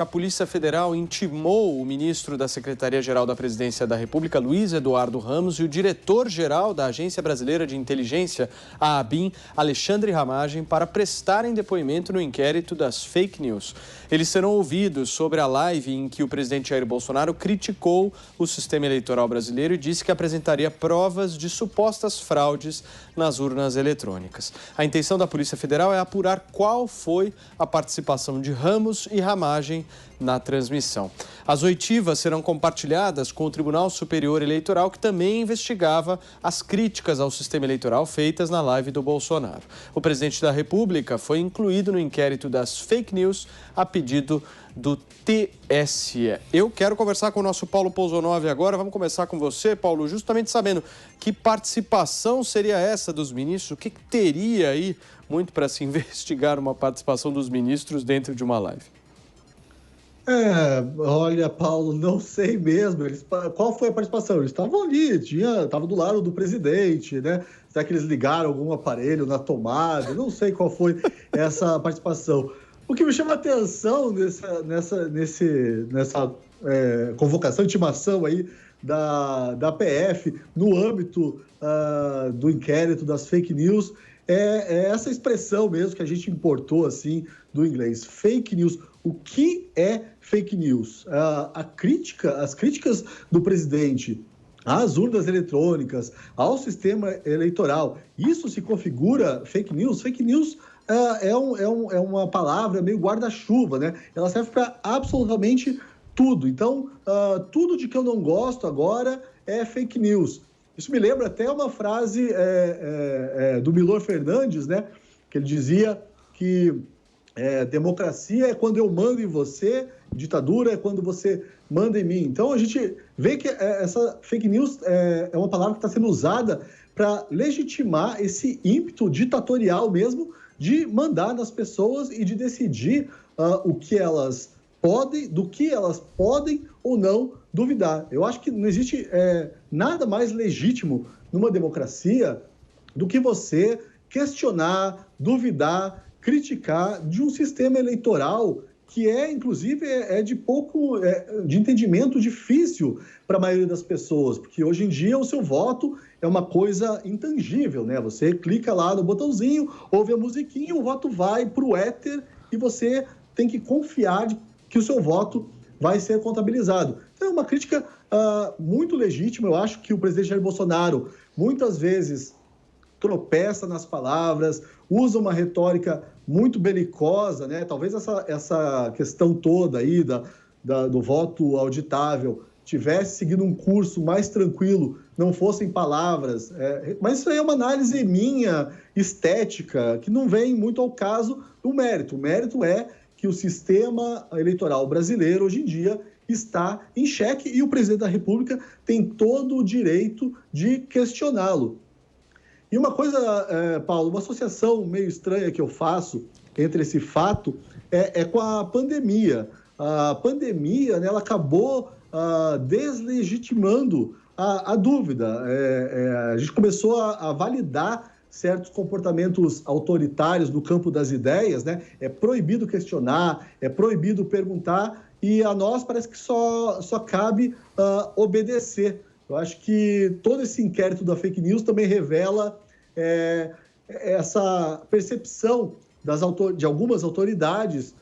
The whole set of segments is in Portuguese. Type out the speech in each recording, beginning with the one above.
A Polícia Federal intimou o ministro da Secretaria-Geral da Presidência da República, Luiz Eduardo Ramos, e o diretor-geral da Agência Brasileira de Inteligência, a ABIN, Alexandre Ramagem, para prestarem depoimento no inquérito das fake news. Eles serão ouvidos sobre a live em que o presidente Jair Bolsonaro criticou o sistema eleitoral brasileiro e disse que apresentaria provas de supostas fraudes nas urnas eletrônicas. A intenção da Polícia Federal é apurar qual foi a participação de Ramos e Ramagem na transmissão. As oitivas serão compartilhadas com o Tribunal Superior Eleitoral, que também investigava as críticas ao sistema eleitoral feitas na live do Bolsonaro. O presidente da República foi incluído no inquérito das fake news a pedido do TSE. Eu quero conversar com o nosso Paulo Pousonov agora. Vamos começar com você, Paulo, justamente sabendo que participação seria essa dos ministros, o que teria aí muito para se investigar uma participação dos ministros dentro de uma live? Olha, Paulo, não sei mesmo. Qual foi a participação? Eles estavam ali, estavam do lado do presidente, né? Será que eles ligaram algum aparelho na tomada? Não sei qual foi essa participação. O que me chama a atenção nessa convocação, intimação aí da PF no âmbito do inquérito das fake news é essa expressão mesmo que a gente importou assim do inglês, fake news. O que é fake news? As críticas do presidente às urnas eletrônicas, ao sistema eleitoral, isso se configura fake news? Fake news é uma palavra meio guarda-chuva, né? Ela serve para absolutamente tudo. Então, tudo de que eu não gosto agora é fake news. Isso me lembra até uma frase do Milor Fernandes, né? Que ele dizia que democracia é quando eu mando em você, ditadura é quando você manda em mim. Então, a gente vê que essa fake news é uma palavra que está sendo usada para legitimar esse ímpeto ditatorial mesmo de mandar nas pessoas e de decidir do que elas podem ou não duvidar. Eu acho que não existe nada mais legítimo numa democracia do que você questionar, duvidar, criticar de um sistema eleitoral que inclusive, de entendimento difícil para a maioria das pessoas, porque hoje em dia o seu voto é uma coisa intangível, né? Você clica lá no botãozinho, ouve a musiquinha, o voto vai para o éter e você tem que confiar que o seu voto vai ser contabilizado. Então, é uma crítica muito legítima. Eu acho que o presidente Jair Bolsonaro muitas vezes tropeça nas palavras, usa uma retórica muito belicosa, né? Talvez essa questão toda aí do voto auditável tivesse seguido um curso mais tranquilo, não fossem palavras. Mas isso aí é uma análise minha, estética, que não vem muito ao caso do mérito. O mérito é que o sistema eleitoral brasileiro, hoje em dia, está em xeque e o presidente da República tem todo o direito de questioná-lo. E uma coisa, Paulo, uma associação meio estranha que eu faço entre esse fato é com a pandemia. A pandemia, né, ela acabou deslegitimando a dúvida. A gente começou a validar certos comportamentos autoritários no campo das ideias, né? É proibido questionar, é proibido perguntar e a nós parece que só cabe obedecer. Eu acho que todo esse inquérito da fake news também revela essa percepção de algumas autoridades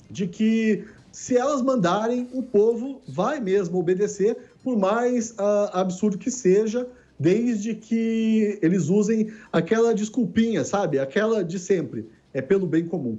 de que, se elas mandarem, o povo vai mesmo obedecer, por mais absurdo que seja, desde que eles usem aquela desculpinha, sabe? Aquela de sempre, é pelo bem comum.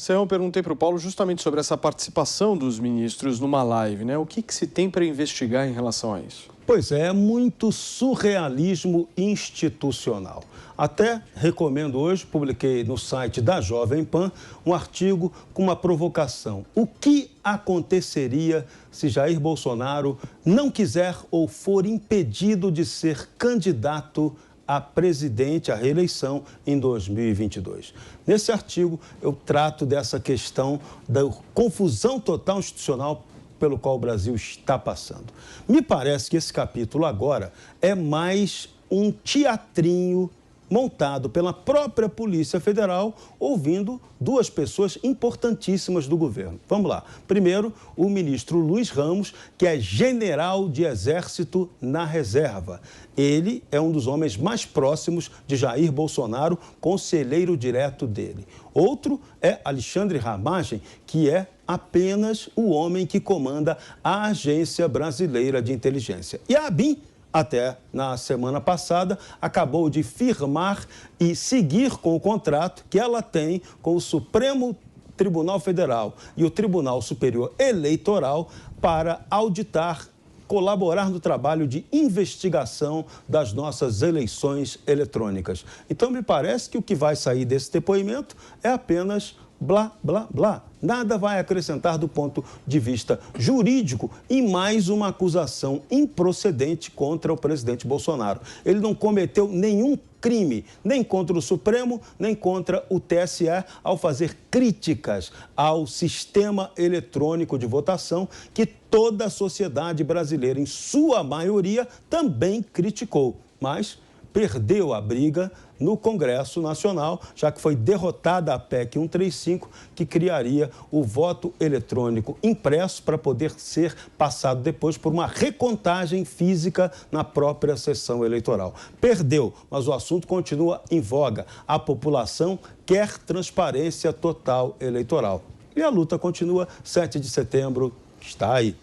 Eu perguntei para o Paulo justamente sobre essa participação dos ministros numa live, né? O que se tem para investigar em relação a isso? Pois é muito surrealismo institucional. Até recomendo hoje, publiquei no site da Jovem Pan, um artigo com uma provocação. O que aconteceria se Jair Bolsonaro não quiser ou for impedido de ser candidato a presidente, à reeleição em 2022. Nesse artigo, eu trato dessa questão da confusão total institucional pelo qual o Brasil está passando. Me parece que esse capítulo agora é mais um teatrinho montado pela própria Polícia Federal, ouvindo duas pessoas importantíssimas do governo. Vamos lá. Primeiro, o ministro Luiz Ramos, que é general de Exército na reserva. Ele é um dos homens mais próximos de Jair Bolsonaro, conselheiro direto dele. Outro é Alexandre Ramagem, que é apenas o homem que comanda a Agência Brasileira de Inteligência. E a ABIN, até na semana passada, acabou de firmar e seguir com o contrato que ela tem com o Supremo Tribunal Federal e o Tribunal Superior Eleitoral para auditar, colaborar no trabalho de investigação das nossas eleições eletrônicas. Então, me parece que o que vai sair desse depoimento é apenas blá, blá, blá. Nada vai acrescentar do ponto de vista jurídico e mais uma acusação improcedente contra o presidente Bolsonaro. Ele não cometeu nenhum crime, nem contra o Supremo, nem contra o TSE, ao fazer críticas ao sistema eletrônico de votação que toda a sociedade brasileira, em sua maioria, também criticou. Mas perdeu a briga no Congresso Nacional, já que foi derrotada a PEC 135, que criaria o voto eletrônico impresso para poder ser passado depois por uma recontagem física na própria sessão eleitoral. Perdeu, mas o assunto continua em voga. A população quer transparência total eleitoral. E a luta continua. 7 de setembro está aí.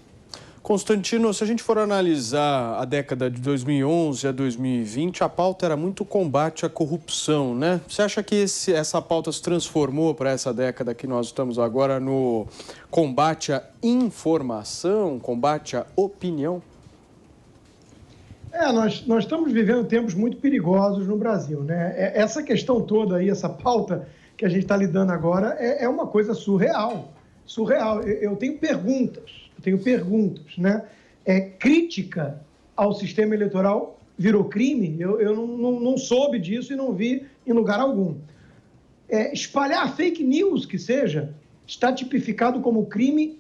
Constantino, se a gente for analisar a década de 2011 a 2020, a pauta era muito combate à corrupção, né? Você acha que essa pauta se transformou para essa década que nós estamos agora no combate à informação, combate à opinião? Nós estamos vivendo tempos muito perigosos no Brasil, né? Essa questão toda aí, essa pauta que a gente está lidando agora é uma coisa surreal. Surreal. Eu tenho perguntas, né? Crítica ao sistema eleitoral virou crime? Eu não soube disso e não vi em lugar algum. Espalhar fake news, que seja, está tipificado como crime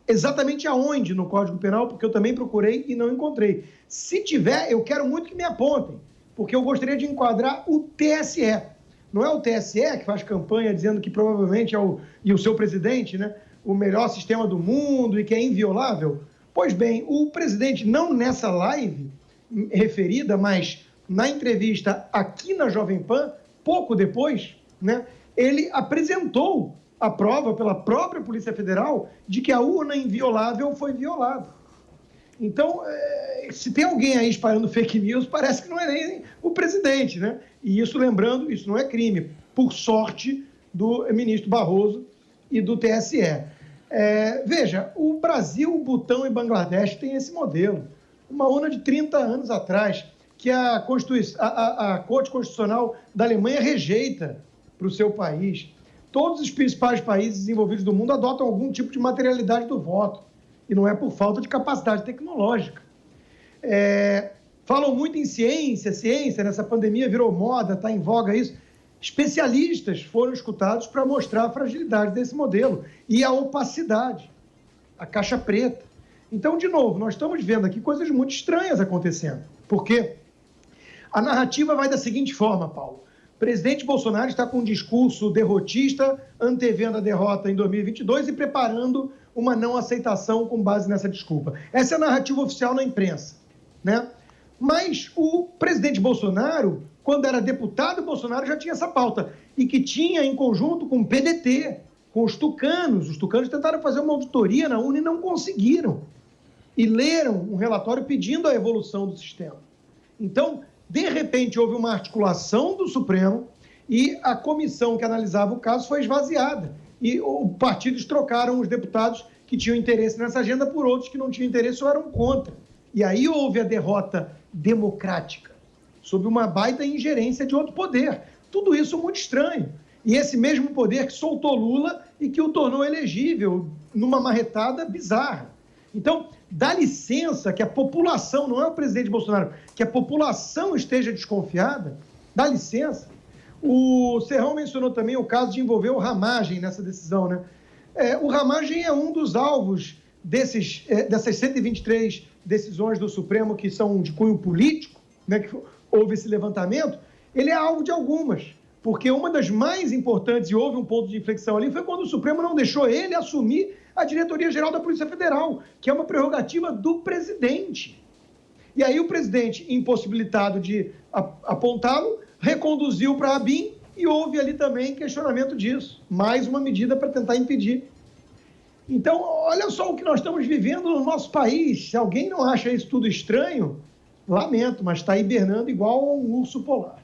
exatamente aonde no Código Penal, porque eu também procurei e não encontrei. Se tiver, eu quero muito que me apontem, porque eu gostaria de enquadrar o TSE. Não é o TSE que faz campanha dizendo que provavelmente é o seu presidente, né? O melhor sistema do mundo e que é inviolável? Pois bem, o presidente, não nessa live referida, mas na entrevista aqui na Jovem Pan, pouco depois, né, ele apresentou a prova pela própria Polícia Federal de que a urna inviolável foi violada. Então, se tem alguém aí espalhando fake news, parece que não é nem o presidente, né? E isso, lembrando, isso não é crime, por sorte do ministro Barroso e do TSE. Veja, o Brasil, o Butão e Bangladesh têm esse modelo. Uma urna de 30 anos atrás, que a Corte Constitucional da Alemanha rejeita para o seu país. Todos os principais países desenvolvidos do mundo adotam algum tipo de materialidade do voto. E não é por falta de capacidade tecnológica. Falam muito em ciência, nessa pandemia virou moda, está em voga isso. Especialistas foram escutados para mostrar a fragilidade desse modelo e a opacidade, a caixa preta. Então, de novo, nós estamos vendo aqui coisas muito estranhas acontecendo. Porque a narrativa vai da seguinte forma, Paulo. O presidente Bolsonaro está com um discurso derrotista, antevendo a derrota em 2022 e preparando uma não aceitação com base nessa desculpa. Essa é a narrativa oficial na imprensa, né? Mas o presidente Bolsonaro, quando era deputado, Bolsonaro já tinha essa pauta. E que tinha em conjunto com o PDT, com os tucanos. Os tucanos tentaram fazer uma auditoria na urna e não conseguiram. E leram um relatório pedindo a evolução do sistema. Então, de repente, houve uma articulação do Supremo e a comissão que analisava o caso foi esvaziada. E os partidos trocaram os deputados que tinham interesse nessa agenda por outros que não tinham interesse ou eram contra. E aí houve a derrota democrática, sob uma baita ingerência de outro poder. Tudo isso muito estranho. E esse mesmo poder que soltou Lula e que o tornou elegível numa marretada bizarra. Então, dá licença que a população, não é o presidente Bolsonaro, que a população esteja desconfiada, dá licença. O Serrão mencionou também o caso de envolver o Ramagem nessa decisão, né? O Ramagem é um dos alvos dessas 123 decisões do Supremo que são de cunho político, né, que houve esse levantamento. ele é alvo de algumas, porque uma das mais importantes, e houve um ponto de inflexão ali, foi quando o Supremo não deixou ele assumir a diretoria-geral da Polícia Federal, que é uma prerrogativa do presidente. E aí o presidente, impossibilitado de apontá-lo, reconduziu para a ABIN e houve ali também questionamento disso. Mais uma medida para tentar impedir. Então, olha só o que nós estamos vivendo no nosso país. Se alguém não acha isso tudo estranho, lamento, mas está hibernando igual um urso polar.